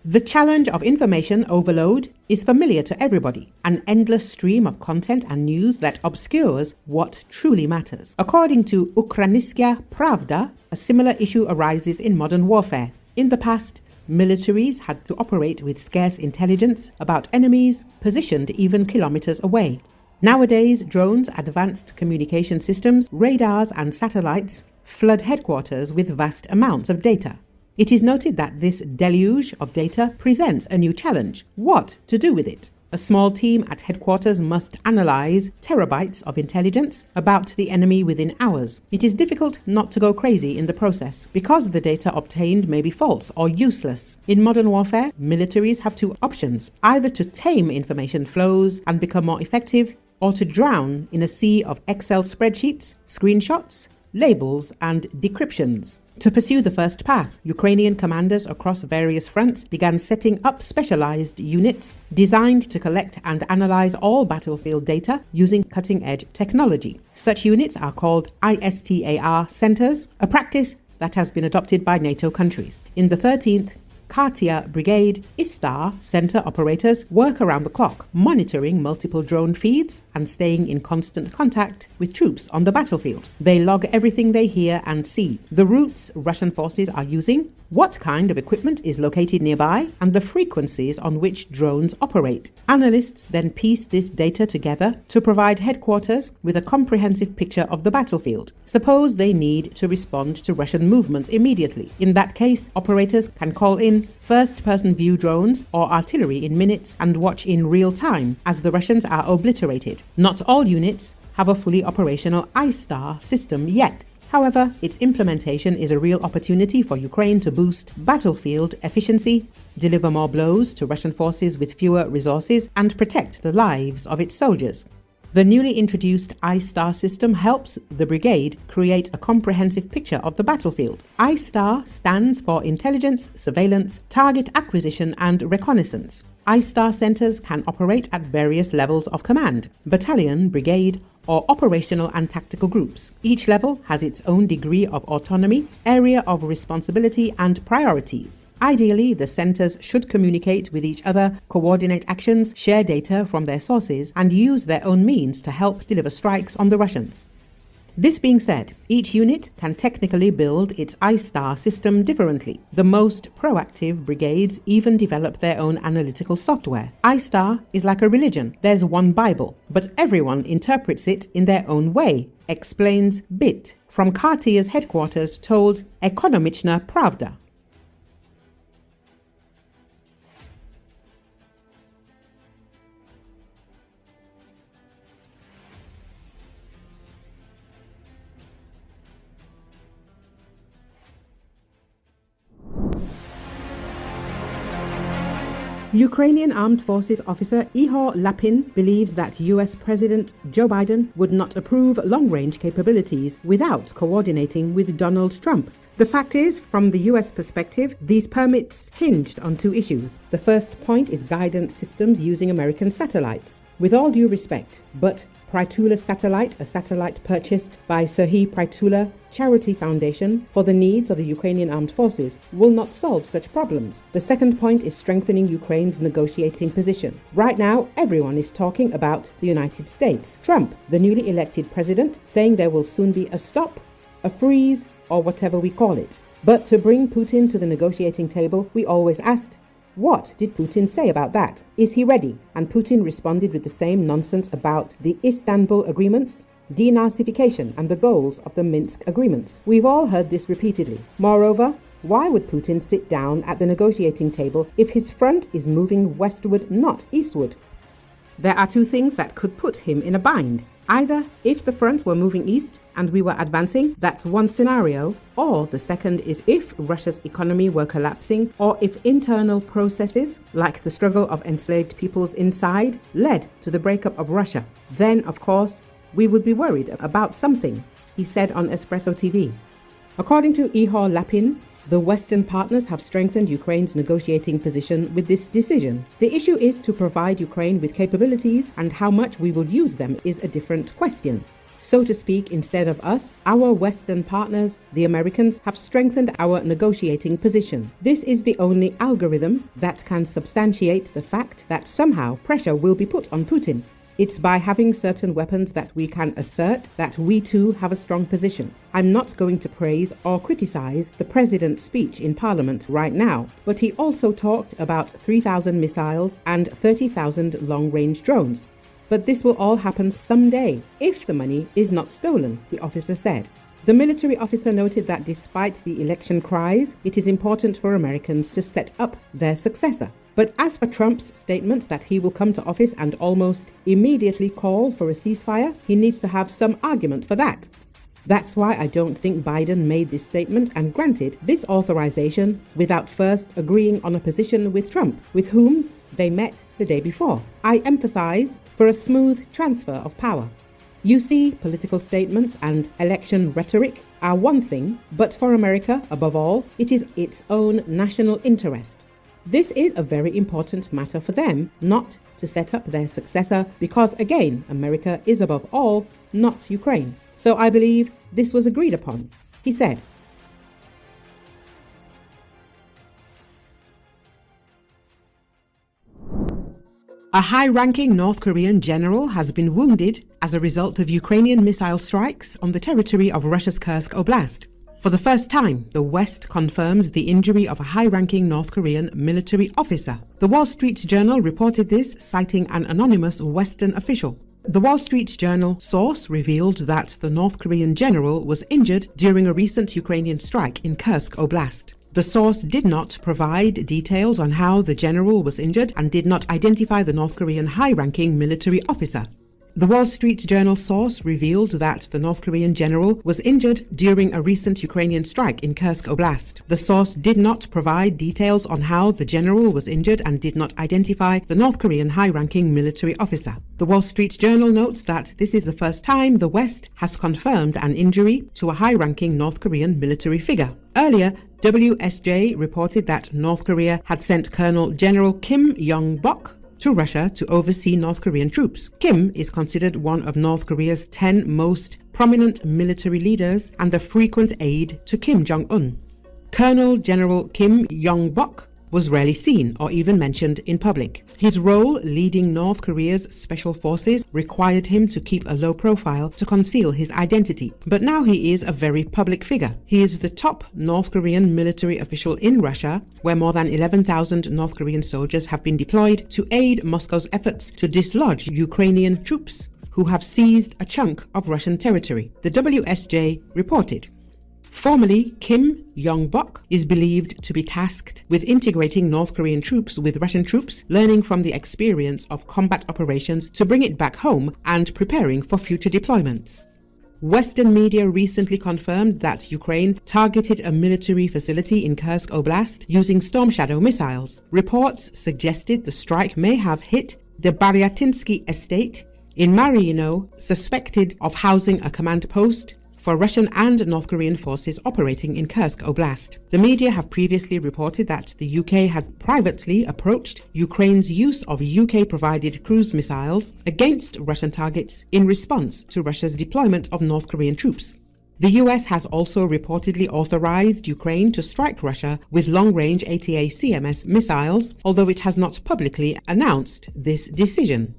The challenge of information overload is familiar to everybody, an endless stream of content and news that obscures what truly matters. According to Ukkraniskya Pravda, a similar issue arises in modern warfare. In the past, militaries had to operate with scarce intelligence about enemies positioned even kilometers away. Nowadays, drones, advanced communication systems, radars and satellites flood headquarters with vast amounts of data. It is noted that this deluge of data presents a new challenge. What to do with it? A small team at headquarters must analyze terabytes of intelligence about the enemy within hours. It is difficult not to go crazy in the process because the data obtained may be false or useless. In modern warfare, militaries have two options: either to tame information flows and become more effective, or to drown in a sea of Excel spreadsheets, screenshots, labels and decryptions. To pursue the first path, Ukrainian commanders across various fronts began setting up specialized units designed to collect and analyze all battlefield data using cutting-edge technology. Such units are called ISTAR centers, a practice that has been adopted by NATO countries. In the 13th Kharkiv Brigade, ISTAR center operators work around the clock, monitoring multiple drone feeds and staying in constant contact with troops on the battlefield. They log everything they hear and see, the routes Russian forces are using, what kind of equipment is located nearby, and the frequencies on which drones operate. Analysts then piece this data together to provide headquarters with a comprehensive picture of the battlefield. Suppose they need to respond to Russian movements immediately. In that case, operators can call in first-person view drones or artillery in minutes and watch in real time as the Russians are obliterated. Not all units have a fully operational ISTAR system yet. However, its implementation is a real opportunity for Ukraine to boost battlefield efficiency, deliver more blows to Russian forces with fewer resources, and protect the lives of its soldiers. The newly introduced ISTAR system helps the brigade create a comprehensive picture of the battlefield. ISTAR stands for Intelligence, Surveillance, Target Acquisition and Reconnaissance. ISTAR centers can operate at various levels of command: battalion, brigade, or operational and tactical groups. Each level has its own degree of autonomy, area of responsibility, and priorities. Ideally, the centers should communicate with each other, coordinate actions, share data from their sources, and use their own means to help deliver strikes on the Russians. This being said, each unit can technically build its ISTAR system differently. The most proactive brigades even develop their own analytical software. ISTAR is like a religion. There's one Bible, but everyone interprets it in their own way, explains Bit from Kharkiv's headquarters told Ukkraniskya Pravda. Ukrainian Armed Forces officer Ihor Lapin believes that US President Joe Biden would not approve long-range capabilities without coordinating with Donald Trump. The fact is, from the US perspective, these permits hinged on two issues. The first point is guidance systems using American satellites. With all due respect, but Prytula satellite, a satellite purchased by Serhiy Prytula Charity Foundation for the needs of the Ukrainian Armed Forces, will not solve such problems. The second point is strengthening Ukraine's negotiating position. Right now, everyone is talking about the United States. Trump, the newly elected president, saying there will soon be a stop, a freeze, or whatever we call it. But to bring Putin to the negotiating table, we always asked, what did Putin say about that? Is he ready? And Putin responded with the same nonsense about the Istanbul agreements, denazification, and the goals of the Minsk agreements. We've all heard this repeatedly. Moreover, why would Putin sit down at the negotiating table if his front is moving westward, not eastward? There are two things that could put him in a bind. Either if the front were moving east and we were advancing, that's one scenario, or the second is if Russia's economy were collapsing, or if internal processes, like the struggle of enslaved peoples inside, led to the breakup of Russia. Then, of course, we would be worried about something, he said on Espresso TV. According to Ihor Lapin, the Western partners have strengthened Ukraine's negotiating position with this decision. The issue is to provide Ukraine with capabilities, and how much we will use them is a different question. So to speak, instead of us, our Western partners, the Americans, have strengthened our negotiating position. This is the only algorithm that can substantiate the fact that somehow pressure will be put on Putin. It's by having certain weapons that we can assert that we too have a strong position. I'm not going to praise or criticize the president's speech in Parliament right now, but he also talked about 3,000 missiles and 30,000 long-range drones. But this will all happen someday, if the money is not stolen, the officer said. The military officer noted that despite the election cries, it is important for Americans to set up their successor. But as for Trump's statement that he will come to office and almost immediately call for a ceasefire, he needs to have some argument for that. That's why I don't think Biden made this statement and granted this authorization without first agreeing on a position with Trump, with whom they met the day before. I emphasize for a smooth transfer of power. You see, political statements and election rhetoric are one thing, but for America, above all, it is its own national interest. This is a very important matter for them, not to set up their successor, because again, America is above all, not Ukraine. So I believe this was agreed upon, he said. A high-ranking North Korean general has been wounded as a result of Ukrainian missile strikes on the territory of Russia's Kursk Oblast. For the first time, the West confirms the injury of a high-ranking North Korean military officer. The Wall Street Journal reported this, citing an anonymous Western official. The Wall Street Journal source revealed that the North Korean general was injured during a recent Ukrainian strike in Kursk Oblast. The source did not provide details on how the general was injured and did not identify the North Korean high-ranking military officer. The Wall Street Journal source revealed that the North Korean general was injured during a recent Ukrainian strike in Kursk Oblast. The source did not provide details on how the general was injured and did not identify the North Korean high-ranking military officer. The Wall Street Journal notes that this is the first time the West has confirmed an injury to a high-ranking North Korean military figure. Earlier, WSJ reported that North Korea had sent Colonel General Kim Yong-bok to Russia to oversee North Korean troops. Kim is considered one of North Korea's 10 most prominent military leaders and a frequent aide to Kim Jong-un. Colonel General Kim Yong-bok was rarely seen or even mentioned in public. His role leading North Korea's special forces required him to keep a low profile to conceal his identity. But now he is a very public figure. He is the top North Korean military official in Russia, where more than 11,000 North Korean soldiers have been deployed to aid Moscow's efforts to dislodge Ukrainian troops who have seized a chunk of Russian territory, the WSJ reported. Formerly, Kim Yong-bok is believed to be tasked with integrating North Korean troops with Russian troops, learning from the experience of combat operations to bring it back home and preparing for future deployments. Western media recently confirmed that Ukraine targeted a military facility in Kursk Oblast using Storm Shadow missiles. Reports suggested the strike may have hit the Baryatinsky estate in Mariino, suspected of housing a command post for Russian and North Korean forces operating in Kursk Oblast. The media have previously reported that the UK had privately approached Ukraine's use of UK-provided cruise missiles against Russian targets in response to Russia's deployment of North Korean troops. The US has also reportedly authorized Ukraine to strike Russia with long-range ATA-CMS missiles, although it has not publicly announced this decision.